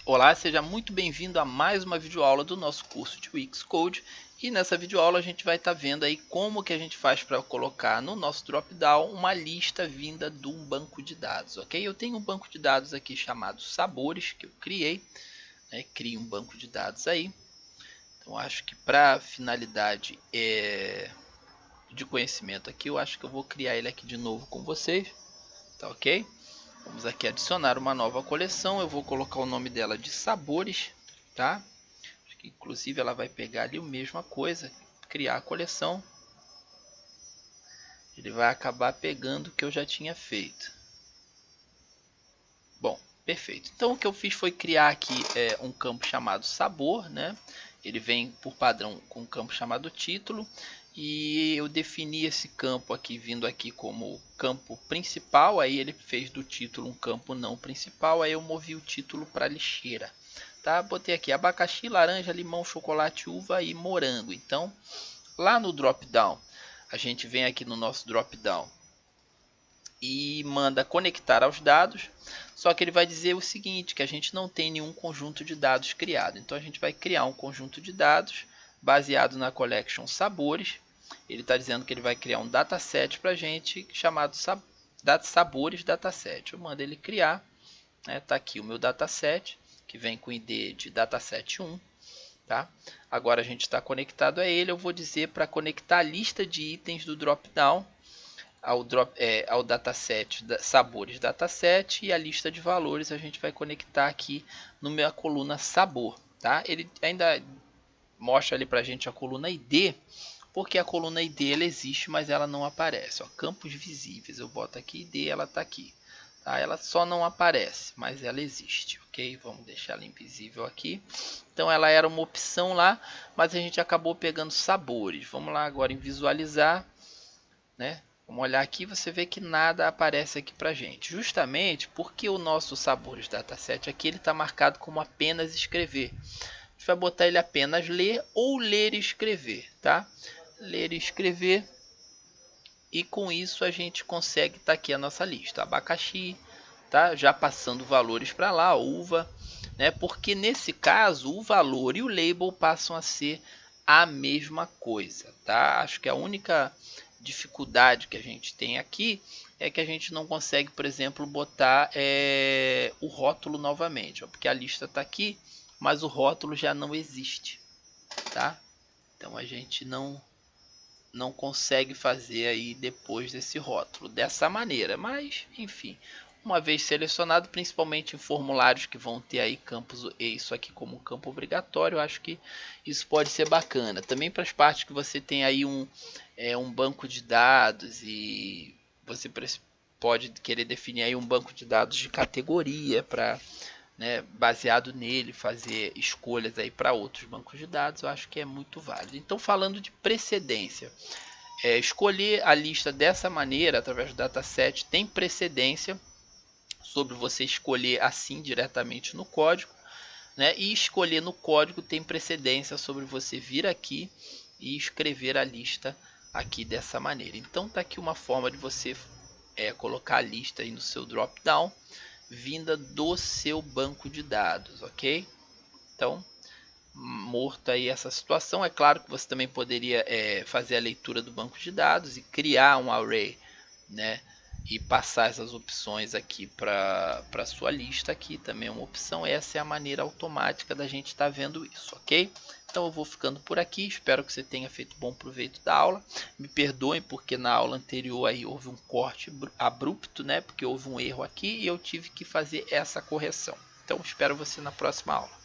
Olá, seja muito bem-vindo a mais uma videoaula do nosso curso de Wix Code. E nessa videoaula a gente vai estar vendo aí como que a gente faz para colocar no nosso drop-down uma lista vinda de um banco de dados, ok? Eu tenho um banco de dados aqui chamado Sabores, que eu criei, né? Crio um banco de dados aí. Então acho que para finalidade de conhecimento aqui, eu acho que eu vou criar ele aqui de novo com vocês, tá ok? Vamos aqui adicionar uma nova coleção. Eu vou colocar o nome dela de Sabores, tá? Acho que inclusive ela vai pegar ali a mesma coisa, criar a coleção. Ele vai acabar pegando o que eu já tinha feito. Bom, perfeito. Então o que eu fiz foi criar aqui um campo chamado Sabor, né? Ele vem por padrão com um campo chamado Título. E eu defini esse campo aqui vindo aqui como campo principal. Aí ele fez do título um campo não principal. Aí eu movi o título para lixeira, tá? Botei aqui abacaxi, laranja, limão, chocolate, uva e morango. Então lá no drop down, a gente vem aqui no nosso drop down e manda conectar aos dados. Só que ele vai dizer o seguinte, que a gente não tem nenhum conjunto de dados criado. Então a gente vai criar um conjunto de dados baseado na collection Sabores. Ele está dizendo que ele vai criar um dataset para a gente chamado Sabores Dataset. Eu mando ele criar. Está aqui o meu dataset, que vem com ID de dataset 1. Tá? Agora a gente está conectado a ele. Eu vou dizer para conectar a lista de itens do dropdown ao dataset Sabores Dataset, e a lista de valores a gente vai conectar aqui no minha coluna Sabor. Tá? Ele ainda mostra ali para a gente a coluna ID, porque a coluna ID ela existe, mas ela não aparece. Ó, campos visíveis, eu boto aqui ID, ela está aqui. Tá? Ela só não aparece, mas ela existe, ok? Vamos deixar ela invisível aqui. Então ela era uma opção lá, mas a gente acabou pegando sabores. Vamos lá agora em visualizar, né? Vamos olhar aqui, você vê que nada aparece aqui para gente. Justamente porque o nosso Sabores Dataset aqui ele está marcado como apenas escrever. A gente vai botar ele apenas ler ou ler e escrever, tá? Ler e escrever, e com isso a gente consegue estar aqui a nossa lista. Abacaxi, tá? Já passando valores para lá, uva, né? Porque nesse caso o valor e o label passam a ser a mesma coisa, tá? Acho que a única dificuldade que a gente tem aqui é que a gente não consegue, por exemplo, botar o rótulo novamente, ó, porque a lista está aqui, mas o rótulo já não existe, tá? Então a gente não consegue fazer aí depois desse rótulo dessa maneira, mas enfim, uma vez selecionado, principalmente em formulários que vão ter aí campos, isso aqui como campo obrigatório, eu acho que isso pode ser bacana. Também para as partes que você tem aí um banco de dados e você pode querer definir aí um banco de dados de categoria para, né, baseado nele fazer escolhas aí para outros bancos de dados, eu acho que é muito válido. Então, falando de precedência, escolher a lista dessa maneira através do dataset tem precedência sobre você escolher assim diretamente no código, né? E escolher no código tem precedência sobre você vir aqui e escrever a lista aqui dessa maneira. Então tá aqui uma forma de você colocar a lista aí no seu drop down vinda do seu banco de dados, ok? Então, morto aí essa situação. É claro que você também poderia fazer a leitura do banco de dados e criar um array, né? E passar essas opções aqui para a sua lista aqui, também é uma opção. Essa é a maneira automática da gente estar vendo isso, ok? Então eu vou ficando por aqui, espero que você tenha feito bom proveito da aula. Me perdoem porque na aula anterior aí houve um corte abrupto, né? Porque houve um erro aqui e eu tive que fazer essa correção. Então espero você na próxima aula.